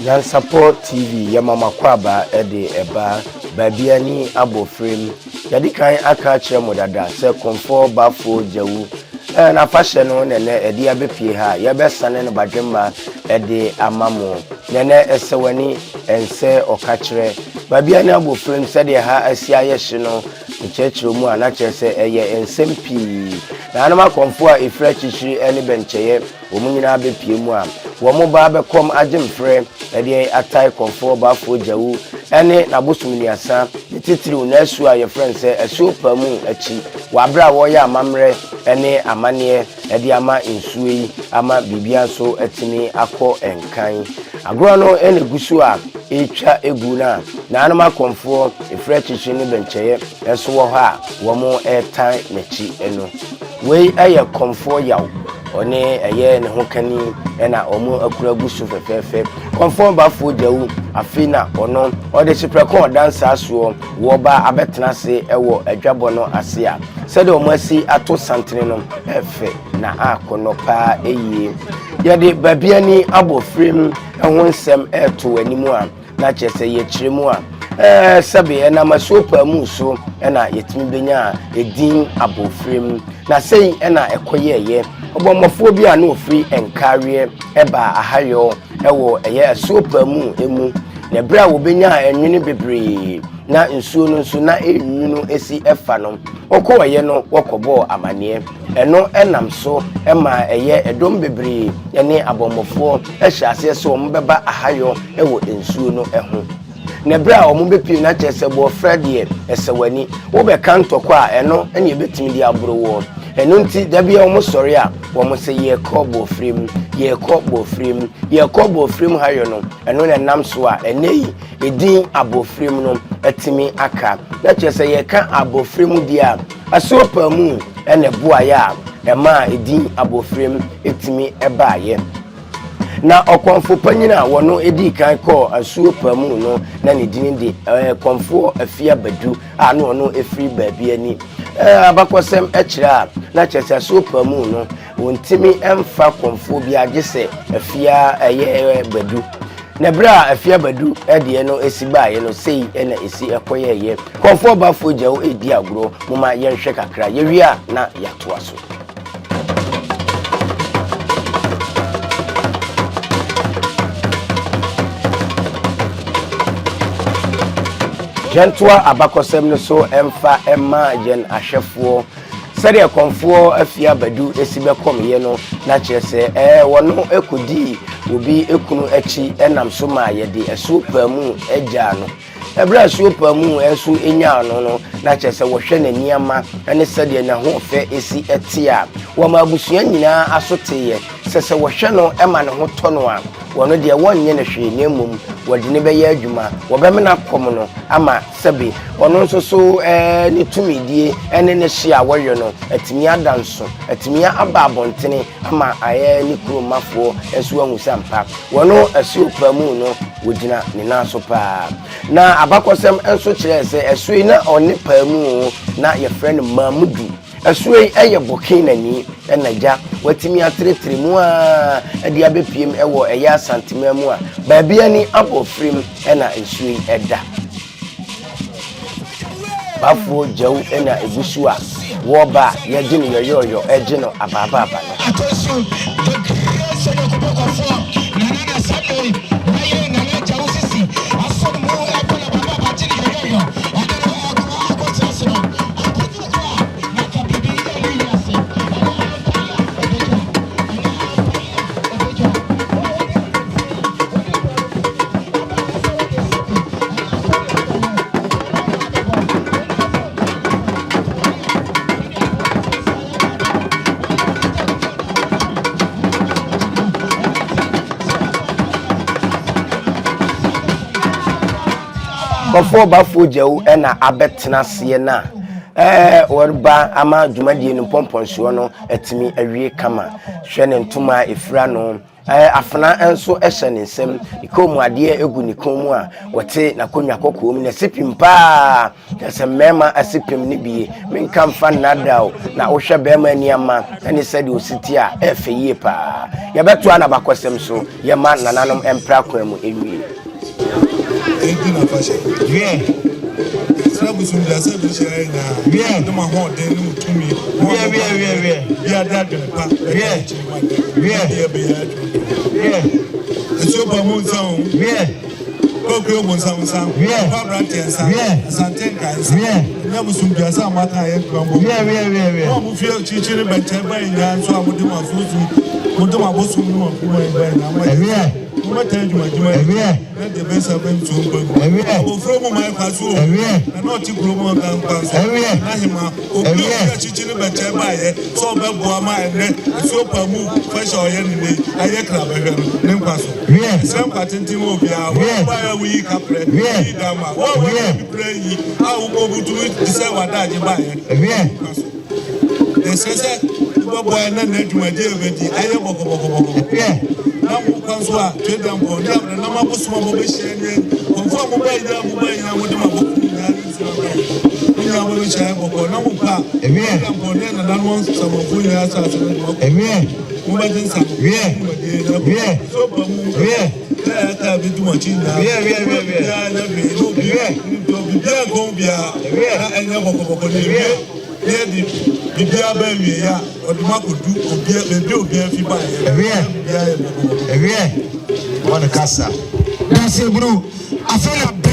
NYANSAPO TV Yamama Kwaba Ede Eba Babiani-Akrofrom Yadikan aka chemo dada se Comfort Baffour Gyau na fashion no ne ede abepie ha yebesane no badwemma ede amamo ne esewani ense okachire Babiani-Akrofrom se de ha asia yehye no nchechiro mu anachese eye ensempi na anama Comfort efra chichiri ene bencheye omunyina abepie mu a womo ba bekom agimfre ede atai Comfort Baffour Gyau ene na bosumni asa titiri unasu a ye friend se esopa mu achi wabra wo ya amamre ene amane ede ama insuyi ama bibia so etimi akọ enkan agro no ene gusu a etwa egu na anama Comfort efra chichi ni bencheye eso wo ha womo etan nachi eno we aye Comfort yaw one eye ne ho kani ena omo akura gusu fefefe Comfort Baffour Gyau afina ono ode chipreko dansa aso wo ba abetena se ewo adwabo no ase a sede omo asi ato santene no efe na akono pa eye yede Babiani-Akrofrom ehun nsem eto animu a na chese ye kiremu a sabe na masopa mu so ena yetimi benya edin Akrofrom na sei ena ekoyeye obomofo bi a na ofri enkarie eba ahayo ewo eye sopa mu emu na bra wo benya enwene bebre na nsuo no nso na enwunu esi efa no okoye no wokobo amane eno enam so ema eye edom bebre ene abomofo ehya ase so mbeba ahayo ewo nsuo no eho na bra omo bepi na chese bo Fredie esewani wo be kantokwa a eno ene ebetimi di abrowo eno nti da bia omo sori a wo mo se ye Akrofrom ye Akrofrom hayo no eno na nam so a enei edin Akrofrom no etimi aka na chese ye ka Akrofrom dia asopa mu ene boaya ema edin Akrofrom etimi ebaaye na okonfo panyina wono edi kan ko asuopa mu no na ne dini de Comfort afia badu a no no efri Babiani abakosem ekira na chese asuopa mu no wontimi emfa Comfort bi agese afia eye badu na bra afia badu ede no esibaaye no sei ena esi ekoyeye Comfort Baffour Gyau edi agro muma yenhwe kakra yewia na yatoa so Gentwa abakosem no so emfa emma yen ahwefo sede Comfort afia badu esibekom ye no na chese wono ekodi obi ekunu achi enam so ma yede esopa mu eja no ebra esopa mu enso enya no na chese wo hwe naniama ene sede na ho fe esi etia wo ma abusua nyina asoteye sese wo hwe no ema ne ho to no a wono de wonye ne hwe ne mum wode ne be ya adwuma wo be me na kom no ama sebe wono nso so ni tumidie ene ne hia woyo no atimi adanso atimi aba abontene ama aye ni kromafo enso ahusampa wono asiopa mu no wodina ne na so pa na abakosem enso kire se esoi na oni pa mu na ye friend Mamudu esoi eye bokinani enaja watimi atretre mu a ade abepiem ewo eye Asante mu a Babiani-Akrofrom ena esoi eda Baffour Gyau ena egusu a wo ba ye gine yoyo egino ababa no Comfort Baffour Gyau ena abetena se na orba ama dwumadie no pomponso no etimi awie kama hwe ne ntoma efra no afana enso ehye ne nsem ikomu ade egu ne komu a wote na konwa kokom na sipim pa kase mema asipim ne bie menka mfa nadaw na wohwe bema niama ene sɛ de ositi a efeye pa yebeto ana bakosem so yema nananom empra kwa mu ewie na fashe Trabu sum da se do share na no ma ho den no tumi ya da de pa ya be ya so ba mo san ko ko mo san pa brand san Asante kan na bu sum da sa ma ta ye krambo no mu fi chichiri bente ba nya so amudi ma so su mo do ma bo sum no ko ba na ma Mata juma na de besa ben to go from my pasu na not promo kan pasu na hima obi o chichiri be che ba ye so be bo ma ene so pa mu fashion oye ni aye kra be ne pasu sem patenti mo bia wo ba ya wi kapre ni dama wo bi pray yi a wo go butu di se wada je ba ye de sese bo bo na na juma je be di aye boko Kanso a tweda mbo na na mabusuma mo be hye konfo mo ba ida mo ba ina mo de maboku na ni mo be hye boko na mo pa mbo na na no so mo fu ya sa so mo ba den sa so ba mo ta bi du mo chi na na bi no bi ya go bia na enya boko ni Lady, Bibia Baby, ya, or the Makudu, or Bia Fiba, one a casa. That's it, bro. I feel a bit.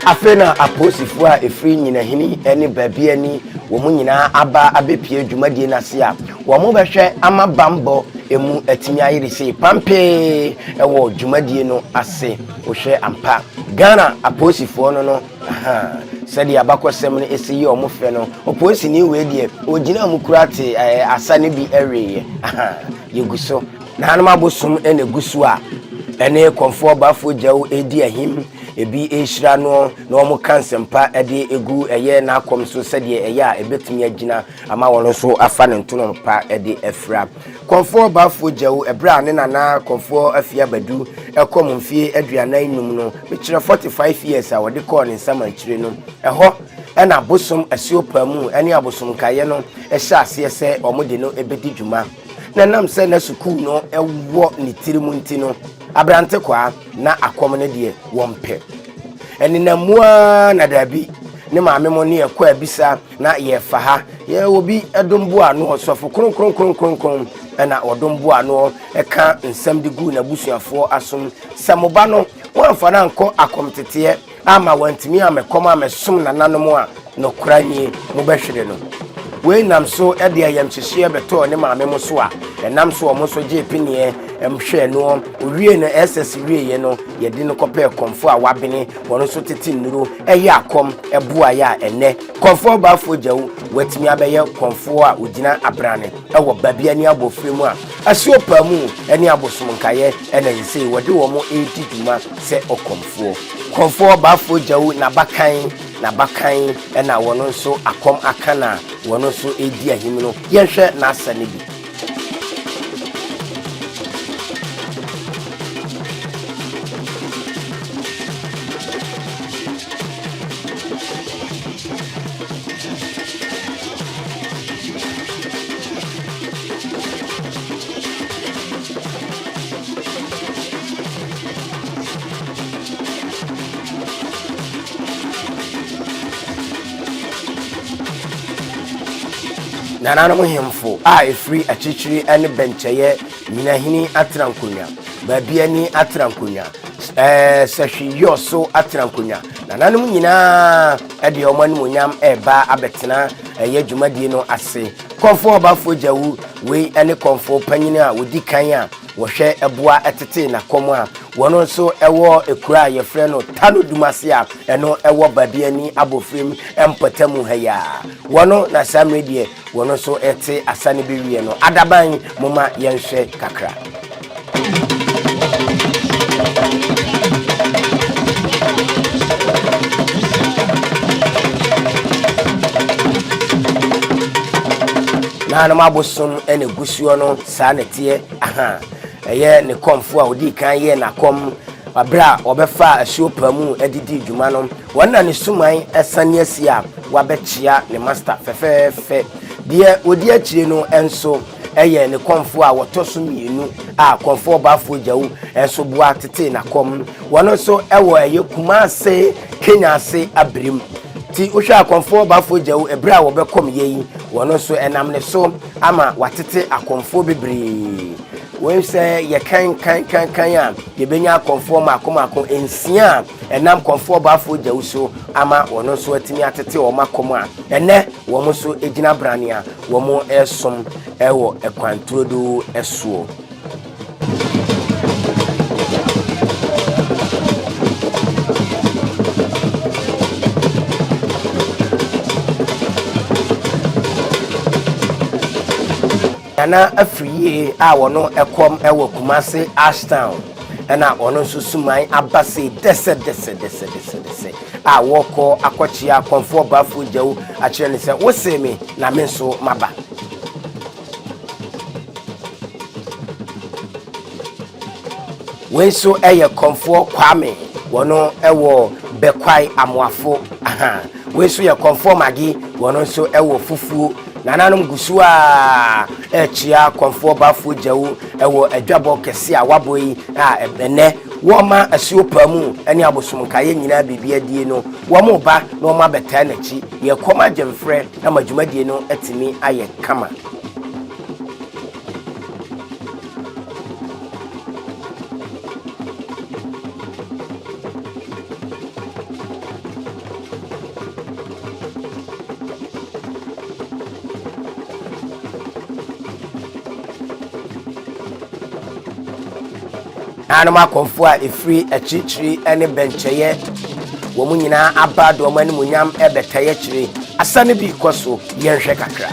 Afena aposifo a efri nyina hini ene Babiani wo mu nyina aba abepie dwumadie nase a wo mu behwe amabambo emu atimi ayirese pampe ewo dwumadie no ase wo hwe ampa Ghana aposifo no aha sadi abakosem no esiyi o mu fe no oposi ni we die ogina mu kurate asane bi eweye aha yeguso na hanum abosum ene gusu a ene konfo Baffour Gyau edi ahim ebi ehira no na omo kansempa ede egu eye na akom so sede eye a ebetumi agina ama wono so afa ne ntono pa ede efra konfo Baffour Gyau ebra ne nana konfo afia badu ekom mfie aduanan num no bekire 45 years a wode call ne nsama kire no eho ena abosom asiopa mu ene abosom kaye no ehya ase se omo de no ebedi dwuma na nam se na sukuu no ewo ne tirimu ntino abrante kwa na akom ne de wompe eni na mua na dabi ne maame mo ne ekwa abisa na ye fa ha ye obi edombo ano osofo kronkron na odombo ano eka nsam de gu na busuafo asom samoba no wonfa na nko akomtete ama wantimi amekoma amesom na nanom a no kranie mo behwere no we nam so e de ayamchehye beto ne maame mo so a enam so mo so je pinie emhwe no owie no ss wie ye no ye de no kopɛ konfo a wabene wono so tete nnuro eye akom eboa ya ene konfo Baffour Gyau watimi abeye konfo a ogina abrane ewo Babiani-Akrofrom a asiopa mu ene abosom nkaye ene yise wode wo mo edi duma se okomfo konfo Baffour Gyau na bakan ena wono so akom akana wono so edi ahim no yehwe na asane bi nananom hemfo a efiri achichiri ene bencheye nyinahini atrankonya babiani atrankonya sahwiyo so atrankonya nananom nyina ede omanimonyam eba abetena ye dwumadie no ase konfo Baffour Gyau we ene konfo panyina a wodi kan a wohwe eboa etete na komo a wono so ewo ekura ye frɛ no tano dumase a eno ewo Babiani-Akrofrom empatamu haya wono na samredie wono so ete asane bewie no adaban moma yenhwe kakra na no mabosom ene gusuo no saa netie aha eye ne komfo a odi kan ye na kom abra obefa asuopa mu edidi dwuma no wonna ne suman esane asia wabechia ne master fefefe de odi akire no enso eye ne komfo a wotoso mienu a komfo Baffour Gyau enso boa tete na kom wono so ewo eye Kumase Kenya ase Abibirem ti ohwa komfo Baffour Gyau ebra wo bekom yeyi wono so enam ne so ama watete akomfo bebre we say ye kan ya ye benya conform akoma ensia enam conform Baffour Gyau so ama wono so atimi atete o makom a ene wo mo so egina brane a wo mo esom ewo ekwantrodo esuo na afriye a wono ekom ewo Kumase Ashtown na wono so suman abase dese a woko akochia konfo Baffour Gyau a kire ne se wo se me na me so maba we so eye konfo Kwame wono ewo bekwai amoafo aha we so ye konfo Magi wono so ewo fufuo nananom gusua echia konfo Baffour Gyau ewo adwabo kese a waboyi a ene woma asuopa mu ene abosom kaye nyina bibia die no womo ba na woma beta na chi ye koma gemfre na madwumadie no atimi aye kama anoma konfo a efiri achichiri ene bencheye wo mu nyina abado o mani munyam ebetaye chiri asane bi koso yenhwe kakra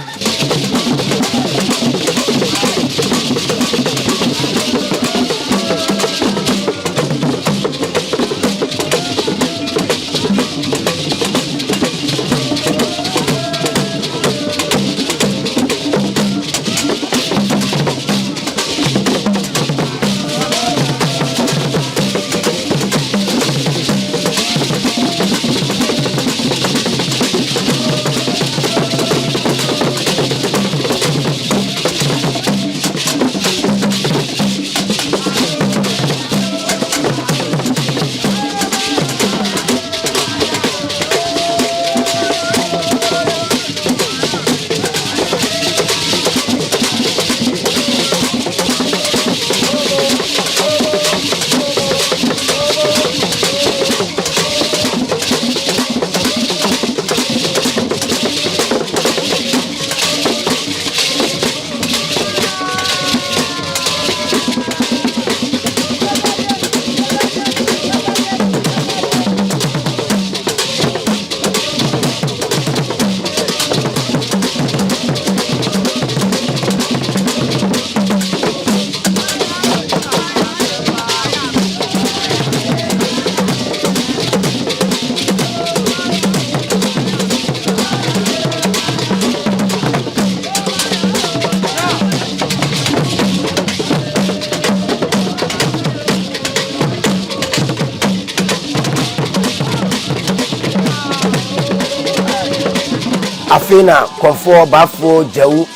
afina konfo Baffour Gyau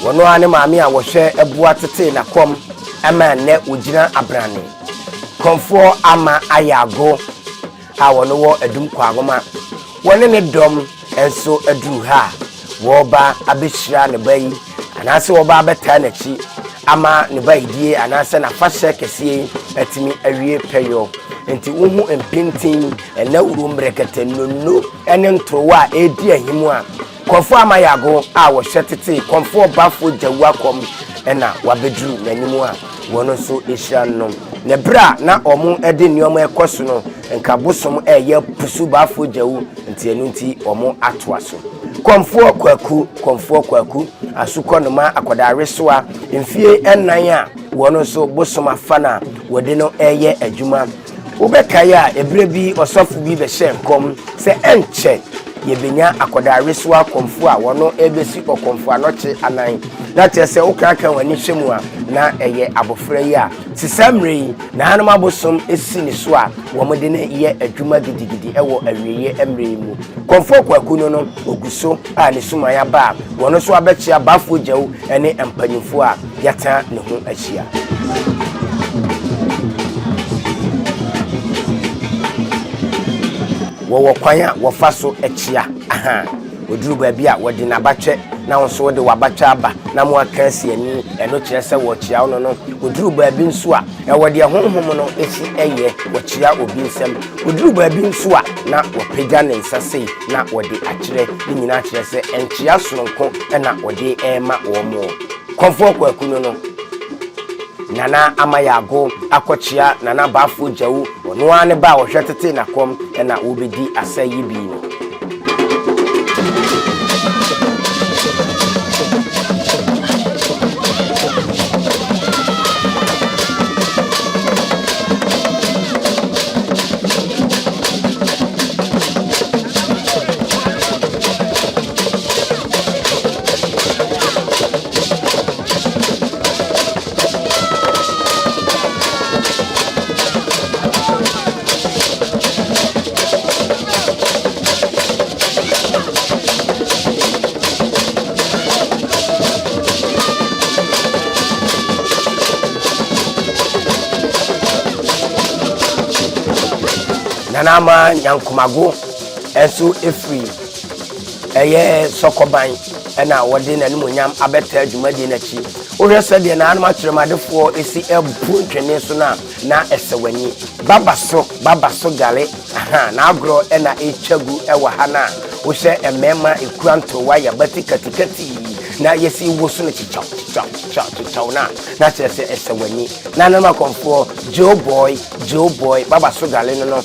wono ane maami a wo hwe eboa tete na kom ama ne ogina abrane konfo ama ayago a wono wo adum kwagoma wone ne dom enso aduru ha woba abeshira ne bayi anase woba abeta na chi ama ne bayi die anase na fashe kese atimi awie peyo enti wohu empintin ena uru mrekete nonno ene ntrowa edi ahimu a konfo amayago a wo hwetete konfo Baffour Gyau akom ena wabedru nanimu a wono so ehia no ne bra na omo ede nioma ekoso no nka bosom eye pusu Baffour Gyau enti enu nti omo atoaso konfo kwaku asuko no ma akodare so a mfie enan a wono so bosom afana wode no eye adwuma ubekaya ebre bi osofu bi be hyenkom se enche yebenya akodare so akomfo a wono ebesi okomfo anoche anan na tese ukaka wani hwemu a na eye abofra yi a sisamre na hanum abosom esi ni so a womode na ye adwuma gidigidi ewo awieye emre mu komfo kwaku no oguso a ne suma ya ba wono so abechia Baffour Gyau ene empanyimfo a yata ne ho ahia wo kwanya wo faso echia oduru ba bia wodi na batwe na wonso wode wabatwa aba na mo aka asiani eno kire se wo chia wo no oduru ba bi nso a e wode honhom no esi eye wo chia obi nsem oduru ba bi nso a na wo pega ne nsase na wode akire ni nyina kire se enchia sononko na wode ema wo mo konfo kwaku no nana amayago akochia nana Baffour Gyau ono ane ba wo hwetete na kom na obedi asayi bi no Nanama nyankumago enso efri eye sokoban ena wode nanim nyam abeta adwumade na chi ohwese de na anuma kyermadefo esi ebu ntwene so na esewani babaso gale na agro ena echagu ewa hana ohye emema ekuanto wa ya batikatikati na yesi woso na chichaw na chese esewani na anuma konfo Joe boy babaso gale no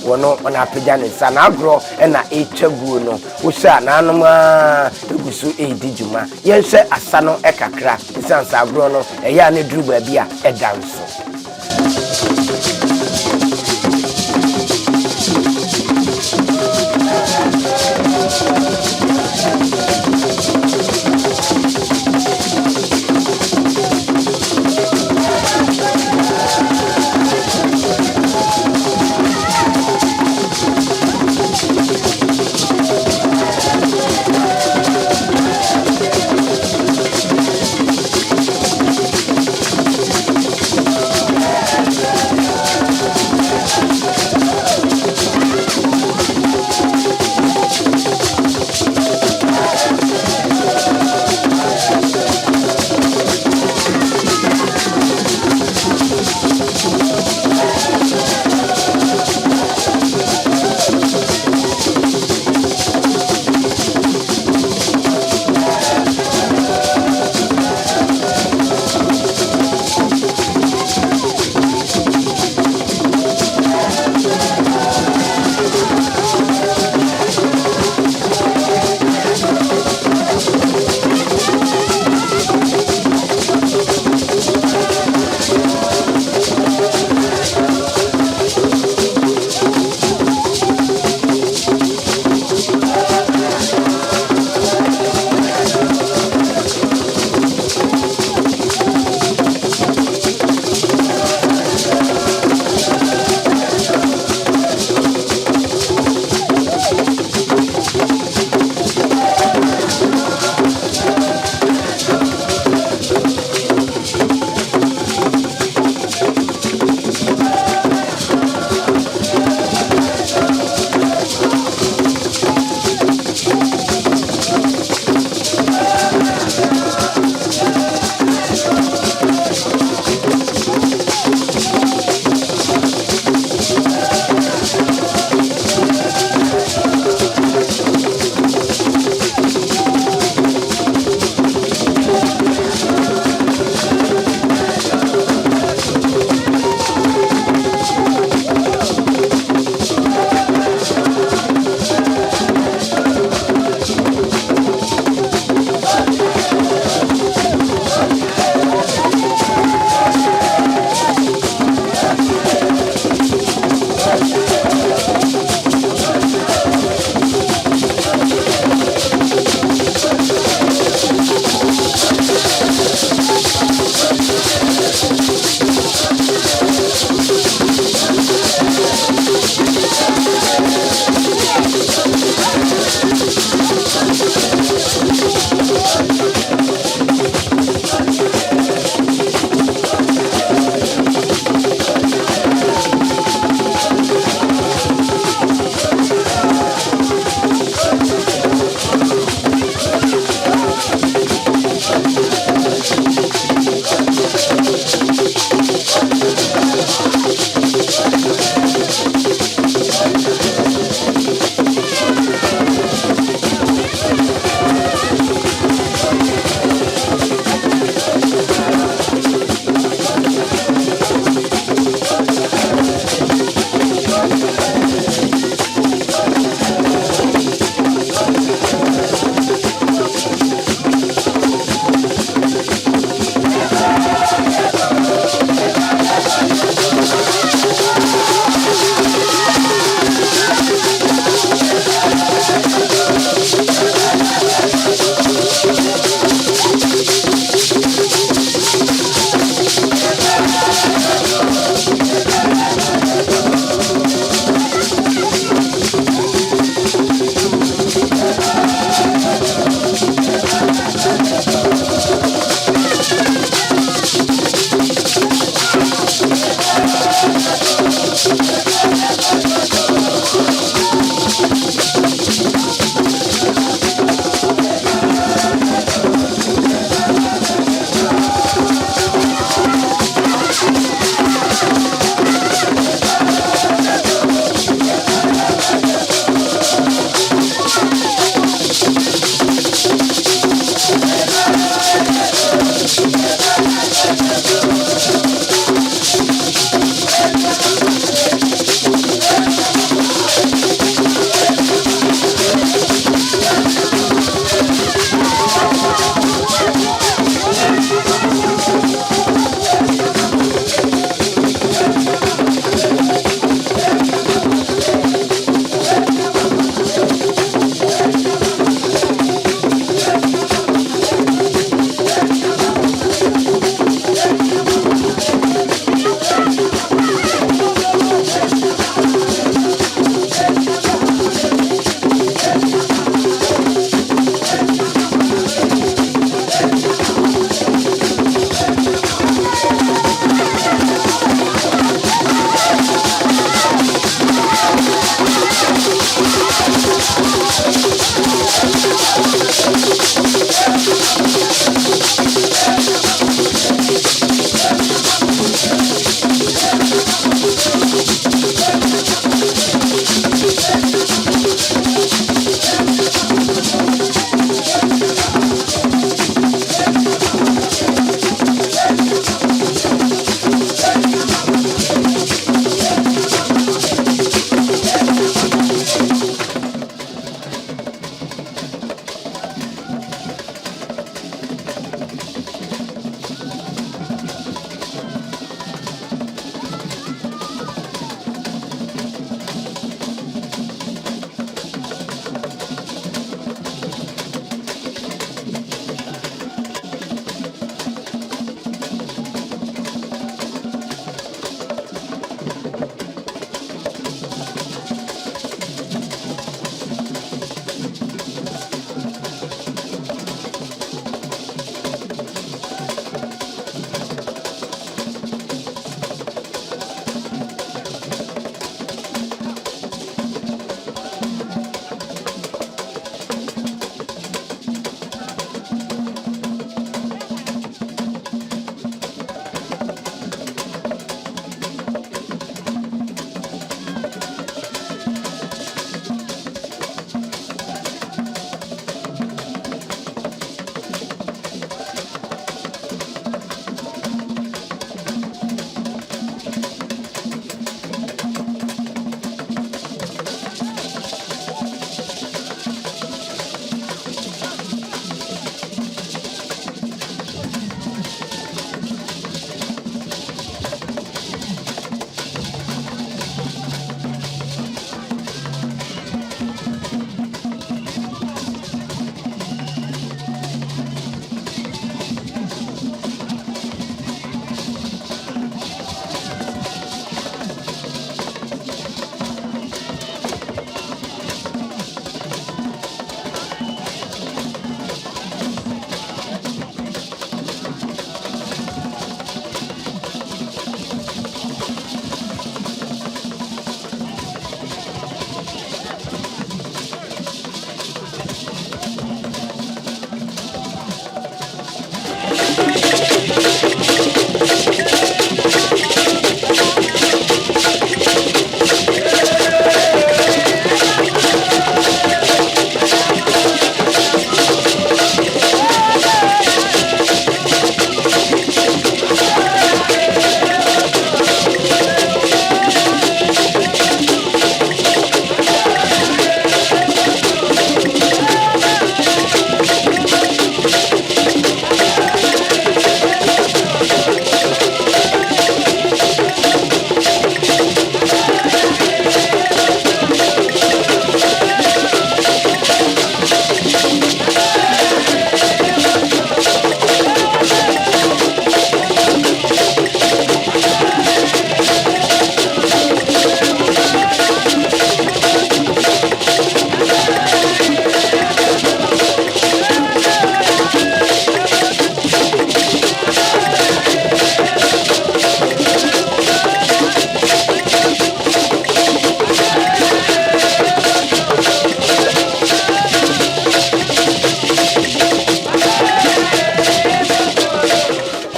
wono ona apega ne sa na agro ena echagu no ohye na anuma egusu edijuma yenhwe asa no ekakra isansa agro no eya ne duru ba bia edanso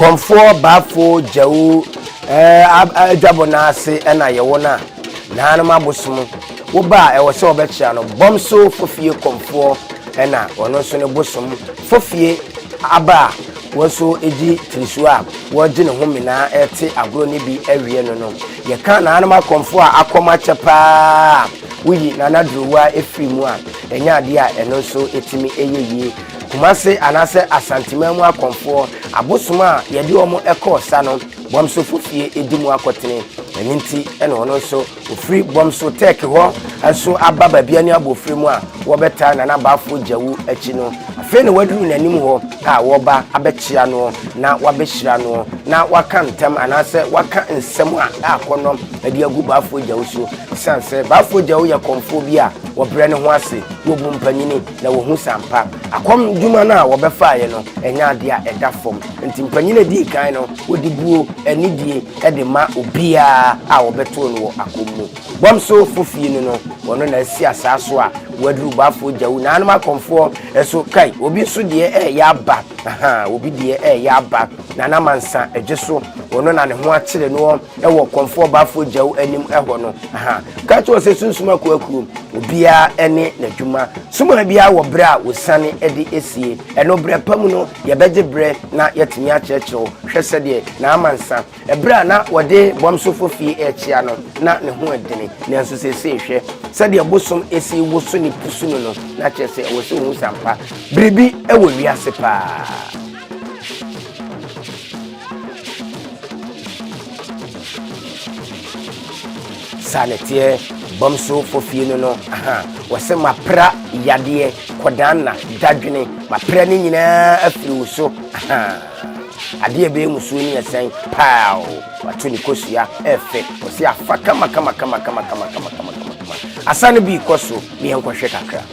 Comfort Baffour Gyau Adwabonase ena ye wona na na mabosom wo ba e wo se obechia no bomso fofie Comfort ena ono so ne bosom fofie aba wo so eji trisu a wo gye ne ho mina ete agro ne bi awie no ye ka na na Comfort a akoma chepa wuyi na na druwa efrimu a enya ade a eno so etimi eyeye kumase anase asantimamu Comfort abosoma ye de omo ekosa no bomso fofie edimu akotene eninti ene ono so ofri bomso tek ho aso aba Babiani-Akrofrom a wo beta na Baffour Gyau achi no afi ne waduru nanim ho a wo ba abechia no na wabehira no na wakantam anase waka nsem a akono ade agu Baffour Gyau so sanse Baffour Gyau ya Comfort bi a wo bre ne ho ase wo bu mpanyini na wo hu sampa akom duma na wo befa ye no enya ade a eda fom nti mpanyini di kan no wo di buo enidie ede ma obia a wo beto no wo akomu bomso fofie no wono na si asaso a wadru Baffour Gyau na anama Comfort eso kai obi so de ya ba obi de ya ba na na mansa ejeso wono na ne ho akire no e wo Comfort Baffour Gyau anim eho no ka to se sunsuma kwaku obia ene na dwuma suma bia wo bra wo sane ede esie eno bra pam no ye beje bre na yetimi achechewo hwese de na amansa ebra na wode bomso fofie echia no na ne ho edene na nso se hwe se de bosom esi woso ni pusu no na chese wo se hu sampa bribi ewo wiase pa sanetie bomso fofie no wose mapra yade kodana dadwene mapra ni nyina afiri so ade ebe musu ni esen pao watuni kosua efe wose afa kama asane bi koso mi enkohwe kakra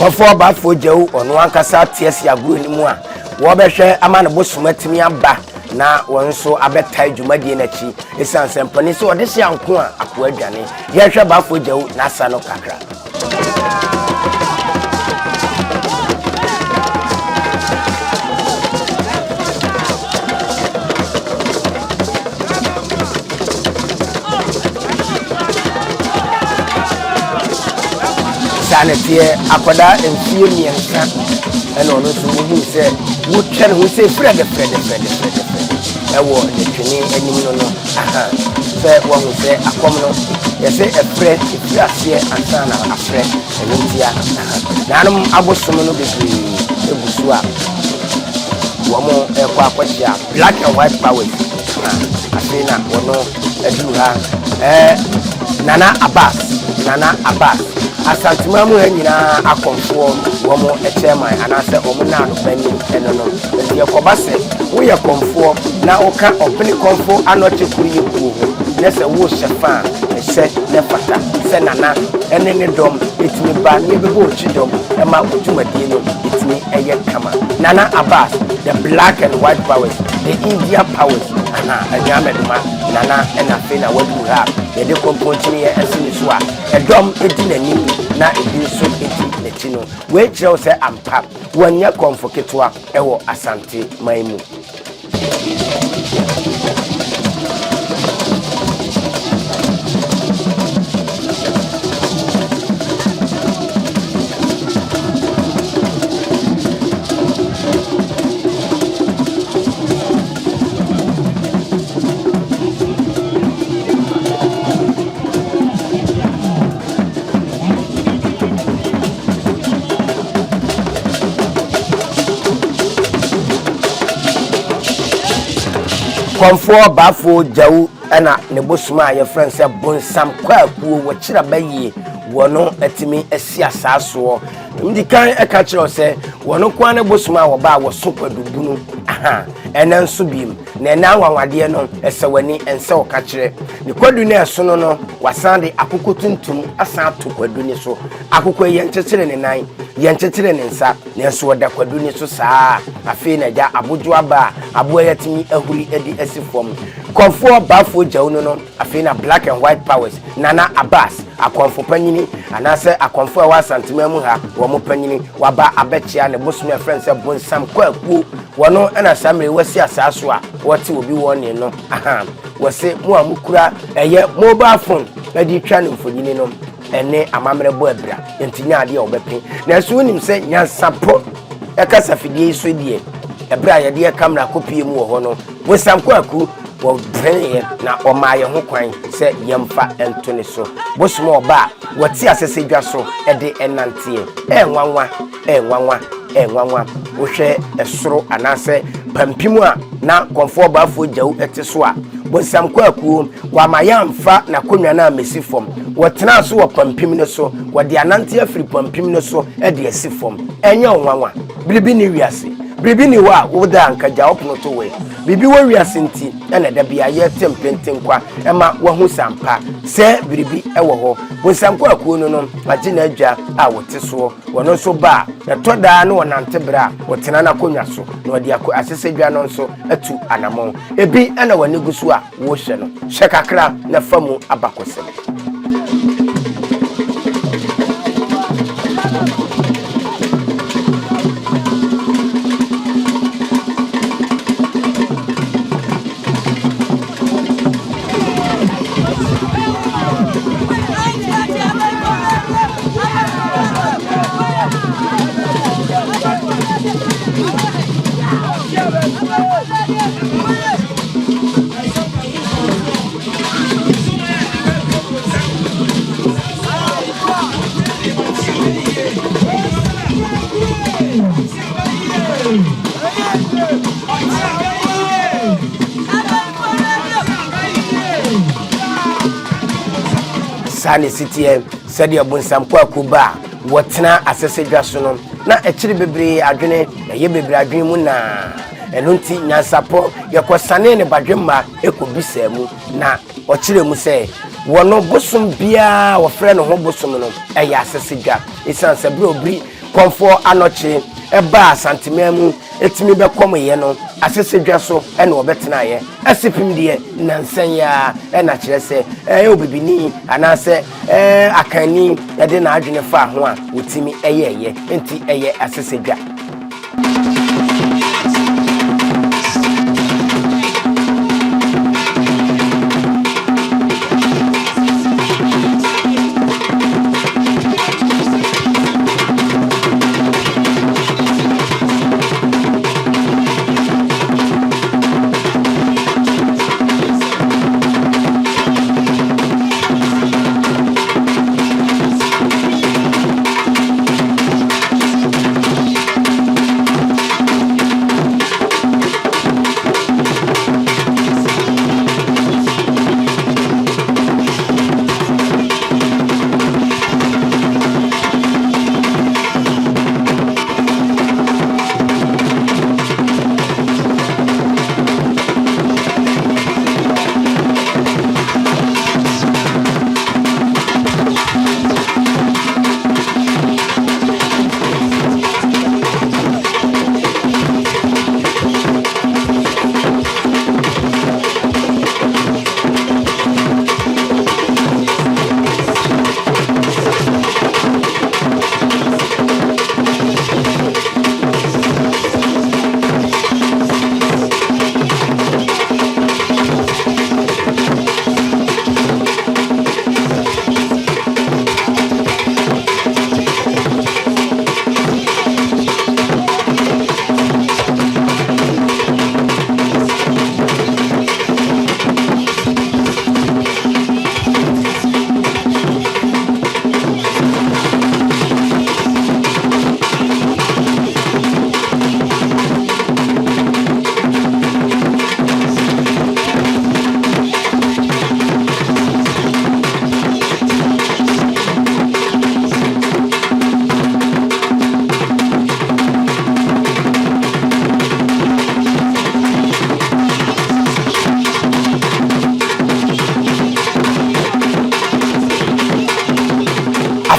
Baffour Baffour Gyau ono ankasa tiesi agro ni mu a wo behwe ama ne bosomatimi aba na won so abetai dwumadie na chi esan sempani so ode hye anko a akwa adwane ye hwe Baffour Gyau na asa no kakra Sanete akoda enfie mienka ena ono so hu se wo twen hu se fred ewo ne twene anim no aha se wo hu se akom no ye se efre ifiase ansana afre entia nanum abosom no bebre ebusu a wo mo ekwa akwachia black and white powers afina wono edu ha Nana Abbas Asante mamu nyina akonfo wo mo chairman anase omuna no bani eno no ye kobase wo ye konfo na oka opini konfo anoche kuri ku ne se wo shefa se ne fata se nana ene ne dom etimi ba ne bebo chidom e ma otumadie no etimi eye kama Nana Abbas the black and white powers the India powers anyameduma nana ena fena wadu ha ye de kompotini ye esini so a edom edi nani na ebi so edi nechi no we kire se ampa wanya konfoketwa ewo Asante maimu Baffour Baffour Gyau ena ne bosuma ye friend se bonsam kwakuo wo kira bayi wono etimi asi asaso ndikan eka kire se wono kwa ne bosuma wo ba wo sopadubunu aha ena nso biem na ena wanwade no esewani ense wo ka kire ne kwadu na eso no wasande akoko tuntum asan to kwadu ni so akoko ye ntetire ne nan ye ntetire ne nsa na eso woda kwadu ni so saa afi na ja abojo aba abo yatimi ahuri edi asifom Baffour Baffour Gyau no afi na black and white powers Nana Abbas akonfo panyini anase akonfo a Asante mamu ha wo mo panyini waba abechia ne bosome friends bonsam kwaku wono ena samre wasi asaso a wote obi woni no aha wose mu amukura eye mobile phone na di twa ne mfonyini no ene amamre bo abira entinya ade obepe na so nim se nyansapo ekasa fidie so die ebra ye de camera kopie mu wo ho no bonsam kwaku wo breye na omaye ho kwan se yemfa entone so bosmo oba wati asese dwa so ede enantie enwanwa wo hwe esoro anase pampimu a na Baffour Baffour Gyau ete so a bonsam kwaku wa mayamfa na konwa na mesifom wo tena so wo pampim ne so wo de anantie afiri pampim ne so ede asifom enye onwanwa biribi ni wiase biribi ni wa wo da anka Gyau opno to we bibi wo wiase nti ena da bia ye tempenten kwa ema wo hu sampa se biribi ewo ho bonsam kwaku no agina adwa a wote so wono so ba na toda no wonante bra wotena na konwa so na wode asese dwa no so atu anamo ebi ena wani gusu a wo hye no hye kakra na famu abakose Sane sitie sadia bonsam kwaku ba wotena asese dwa so no na ekiri bebre adwene ye bebre adwene mu na enunti nyansapo yakosane ne badwemma ekobisa mu na okire mu se wono bosom bia wo frɛ no ho bosom no eya asese dwa isan sabre obri comfort anoche eba santimemu etimi be komo ye no asese dwa so e na obetena ye asipim de nansan ya e na kire se obibini anase akani e de na adwene fa ho a wotimi eye enti eye asese dwa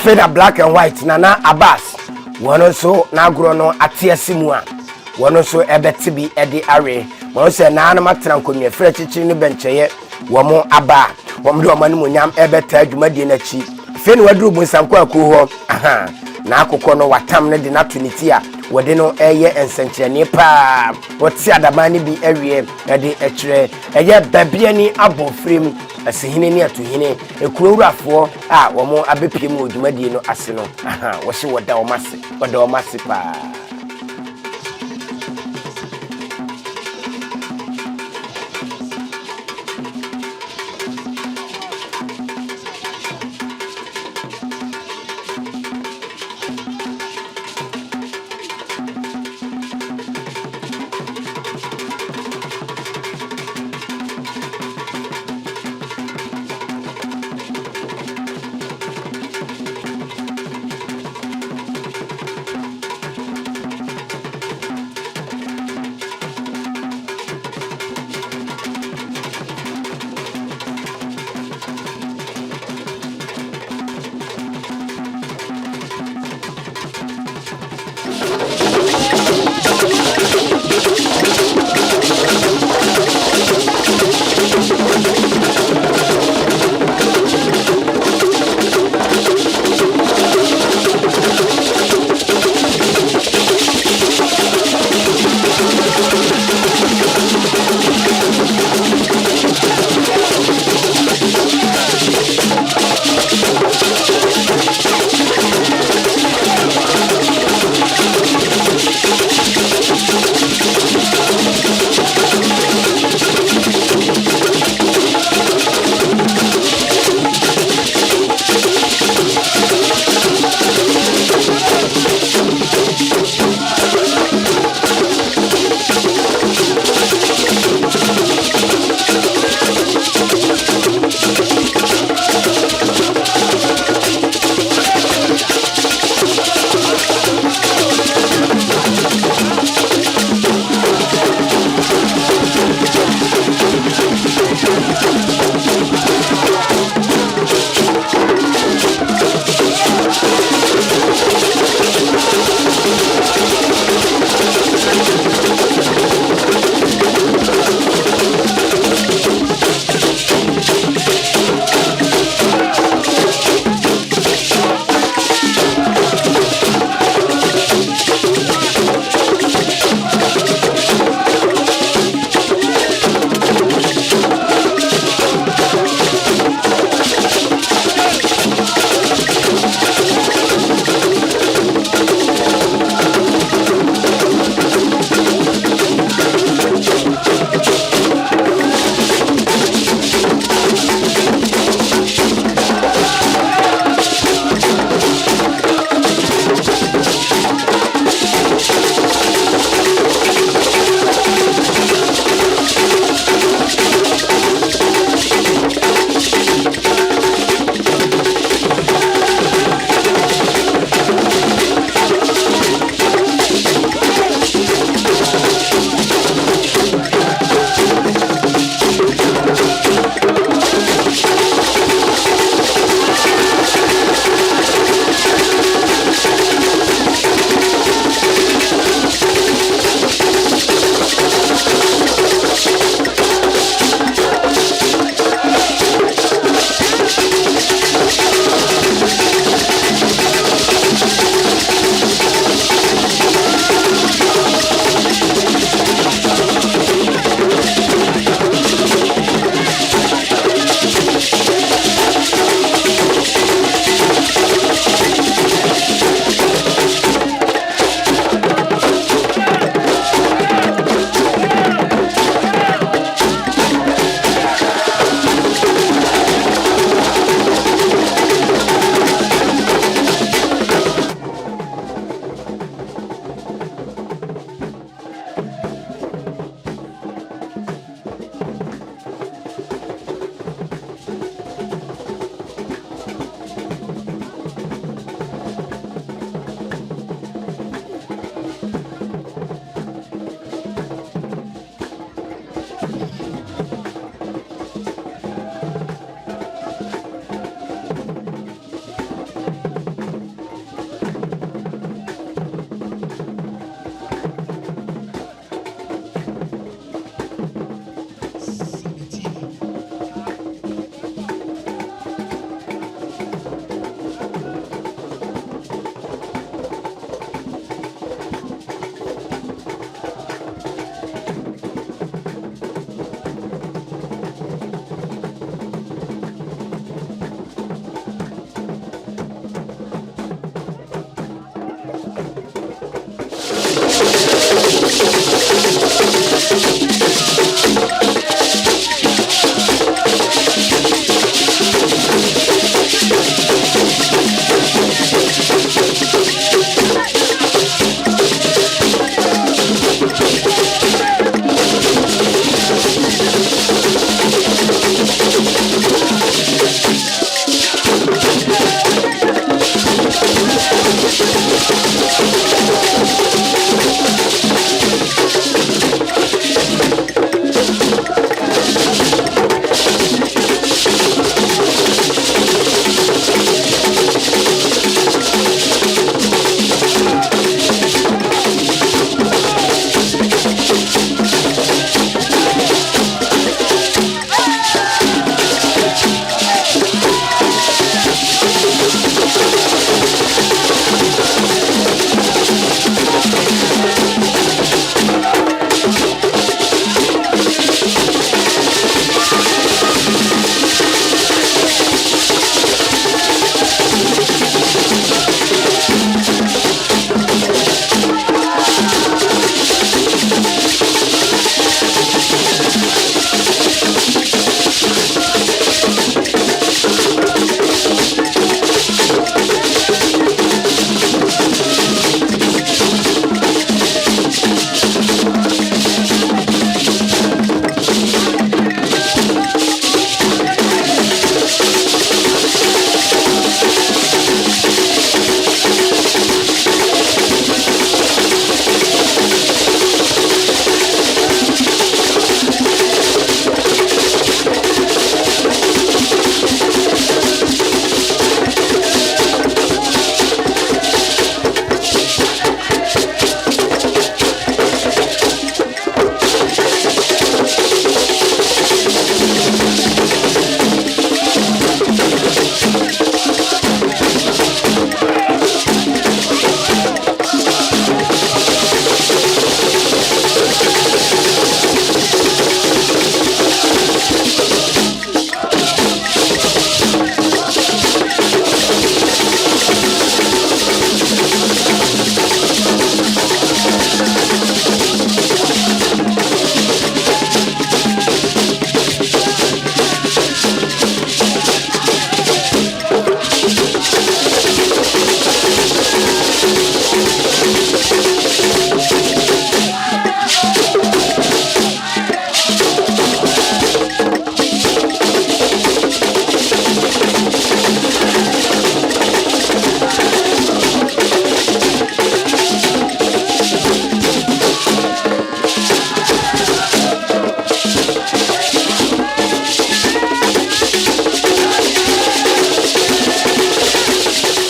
Feda black and white nana Abbas wono so na agro no atiasimu a wono so ebeti bi ede are wono se na na matran konwe fra chichi ni bencheye womo aba womo de omani munyam ebeta adwumadi na chi fe ni waduru bu nsanko akuho aha na akokọ no watam ne de na tuniti a wode no eye ensenkyerene pa woti adamani bi awie ede ekire eye Babiani-Akrofrom asihine ni atuhine ekurawurafo a womo abepiem odwumadi no ase no aha wo hye woda o mase pa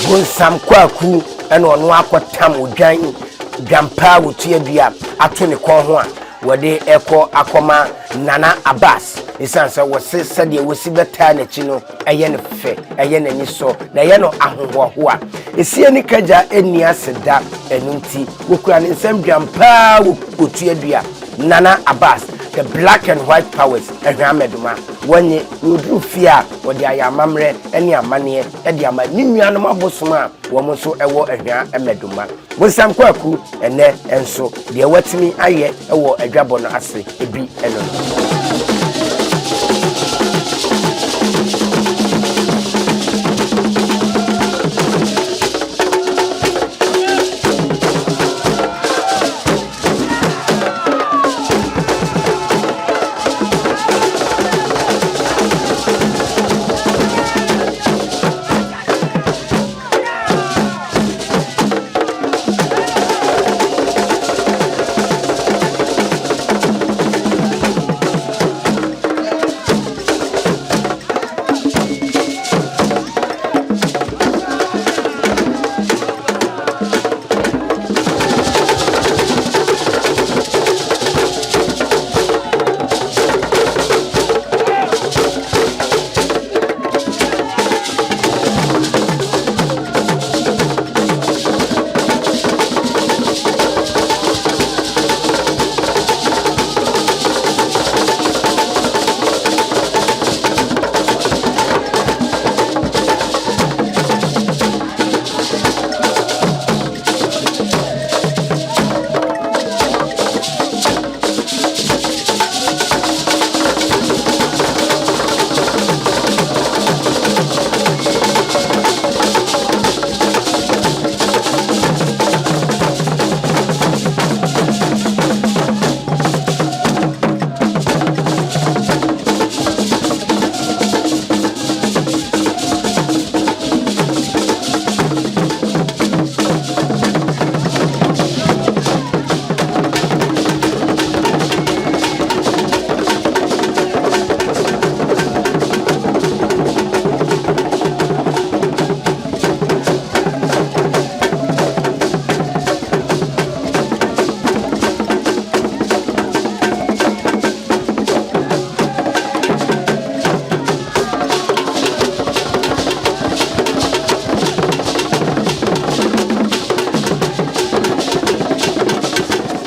Bonsam kwaku ene ono akotam odwan dwampa wotua dua ato ne kon ho a wode eko akoma Nana Abbas isansa wose sade wosi beta na chi no eye ne fe eye na ni so na eye no ahohoho a esie ni kaja eni aseda enunti wokura ne nsam dwampa wotua dua Nana Abbas the black and white powers ehwameduma wonye wodru fia wode ayamamre ene amane e de ama ni nuanom abosoma wo mo so ewo ehwa emeduma bonsam kwaku ene enso de watimi aye ewo adwabo no ase ebi eno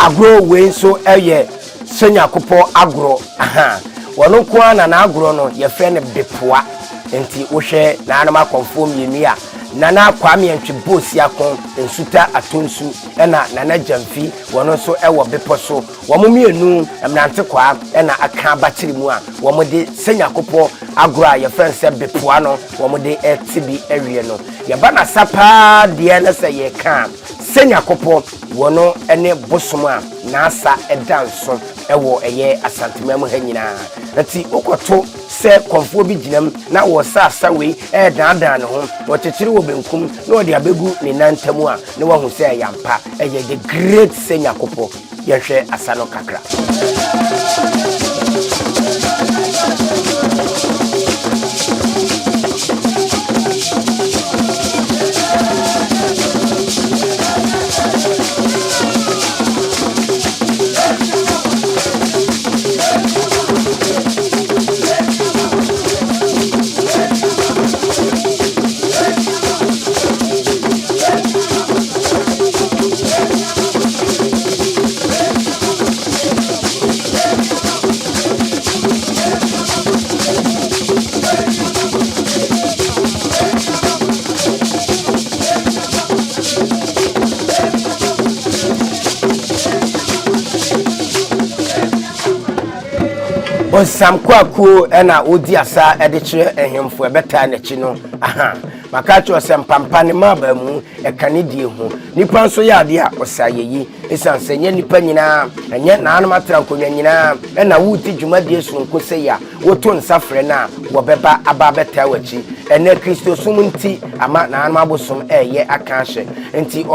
agro we so eye senyakopo agro aha wono kwa na agro no ye fe ne bepoa enti wo hwe na anama conform yenu a nana kwame antwe bosi akon ensuta atonsu ena nana jamfi wono so ewo bepo so wo mienu emnante kwa ena aka batiri mu a wo de senyakopo agro a ye fe se bepoa no wo de etibi ewie no ye ba na sapa de na se ye kan senyakopo wono ene bosoma na asa edanso ewo eye Asante memu hanyina ati okoto se konfo bi ginam na wo sa we dan ho wo chechiri wo benkum na wo de abegu ne nantamu a ne wo hu se yampa eye the great senyakopo yehwe asano kakra Bonsam kwaku ena odi asa ede kire ehemfo ebeta na chi no aha makacho sempampa ne maba mu ekane die ho nipa nso ya ade a osayeyi esanse nye nipa nyina enye na anama atra nkonwa nyina ena wuti dwumadie so nkose ya woto nsafre na wobeba aba beta wachi ene Kristo sum nti ama na anama bosom eye aka hye nti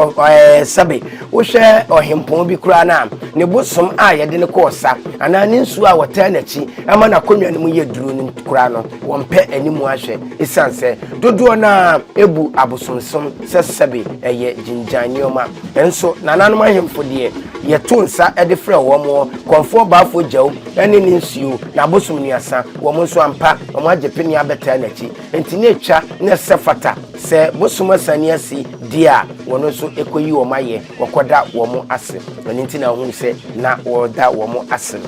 sabe wo hwe ohempon bi kura na ne bosom a ye de ne kosa ana ne nsu a wota na chi ama na konwa ne mu ye duru ne kura no wonpe animu ahwe isanse dodo na ebu abosomsom sesebe eye jinjanioma enso nananom ahemfo de ye to nsa e de frɛ wo mo konfo Baffour Gyau ene ne nsuo na bosom ni asa wo mo nso ampa wo ma agepeni abeta na chi enti ne etwa ne sefata se bosom asani asi dia wono so ekoyi wo maye wokoda wo mo ase enti na hu se na wo da wo mo ase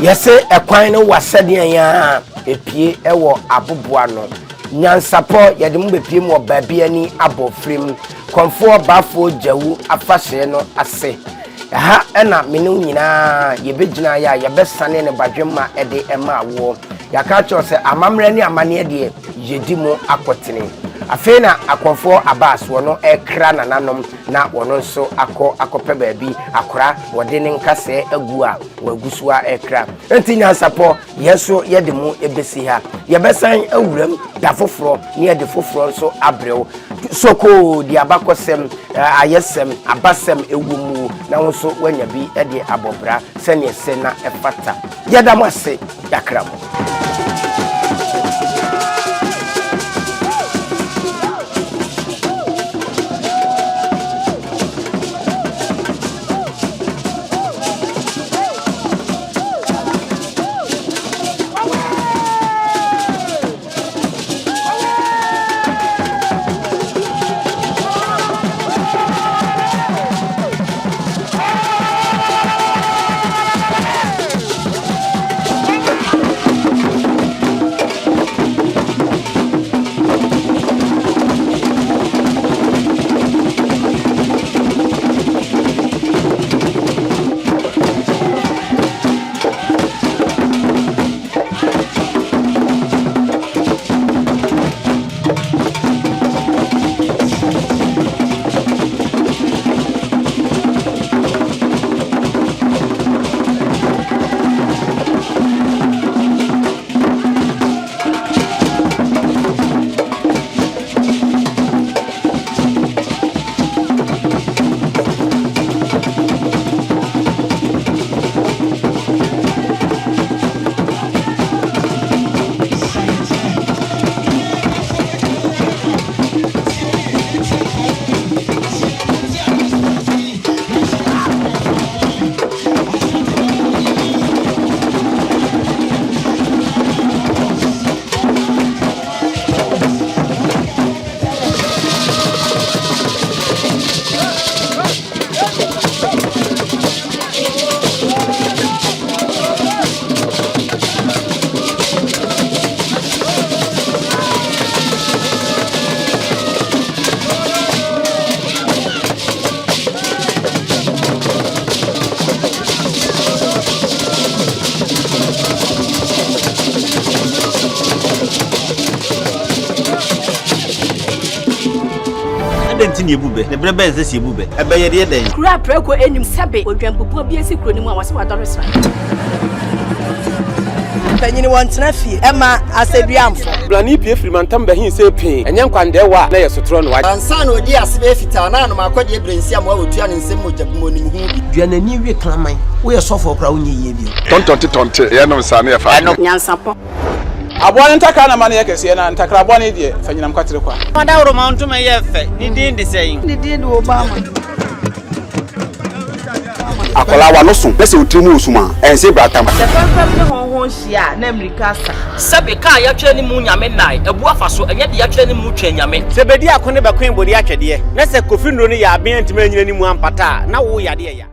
yese ekwan no wasede ya epie ewo aboboa no nyansapo yede mu bepie mu Babiani-Akrofrom konfo Baffour Gyau afahye no ase ha ena menu nyina yebegina ya yebesane ne badwema ede ema wo yaka cho se amamre ni amane de yedi mu akotene afena akonfo abas wono ekra nananom na wono nso akope baabi akora wode ne nkase agu a wagusua ekra enti nyansapo yeso yede mu ebesi ha yebesan awuram da foforo ne yede foforo nso abrew soko di abakosem ayesem abasem ewumu na nso wanya bi ede abobra sene se na efata yedamase yakram adenti ne ebube ne brebe nse si ebube ebe ye de den kura preko enim sebe odwampopo bi esi kuro ni mu a wase wadore sra Panyini wantena fie ema aseduamfo blani pie frimantam bahin se pin enye nkwandewa na yesotro no wa ansa na odi asebe fita na no makode ebrensi am wa otua ne nsem mojabmo nim hu bi duanani wie klaman wo ye sofo okra wo nye ye bi tontonte ye no nsa na ye fa NYANSAPO abone ntaka na mane yekese na ntakra abone die fanyinam kwatere kwa mada woro ma ntoma ye fe ni din de sei ni din de Obama akola wa no so pese otrimu osuma ense bratam se fanfam ne honhon hia na America sa sebe ka ya twa ni mu nyame nai ebu afa so enye de ya twa ni mu twa nyame se bedi akone be kwen bodi atwede na se kofi nro ni ya aben ntime nyina ni mu ampata na wo yade ya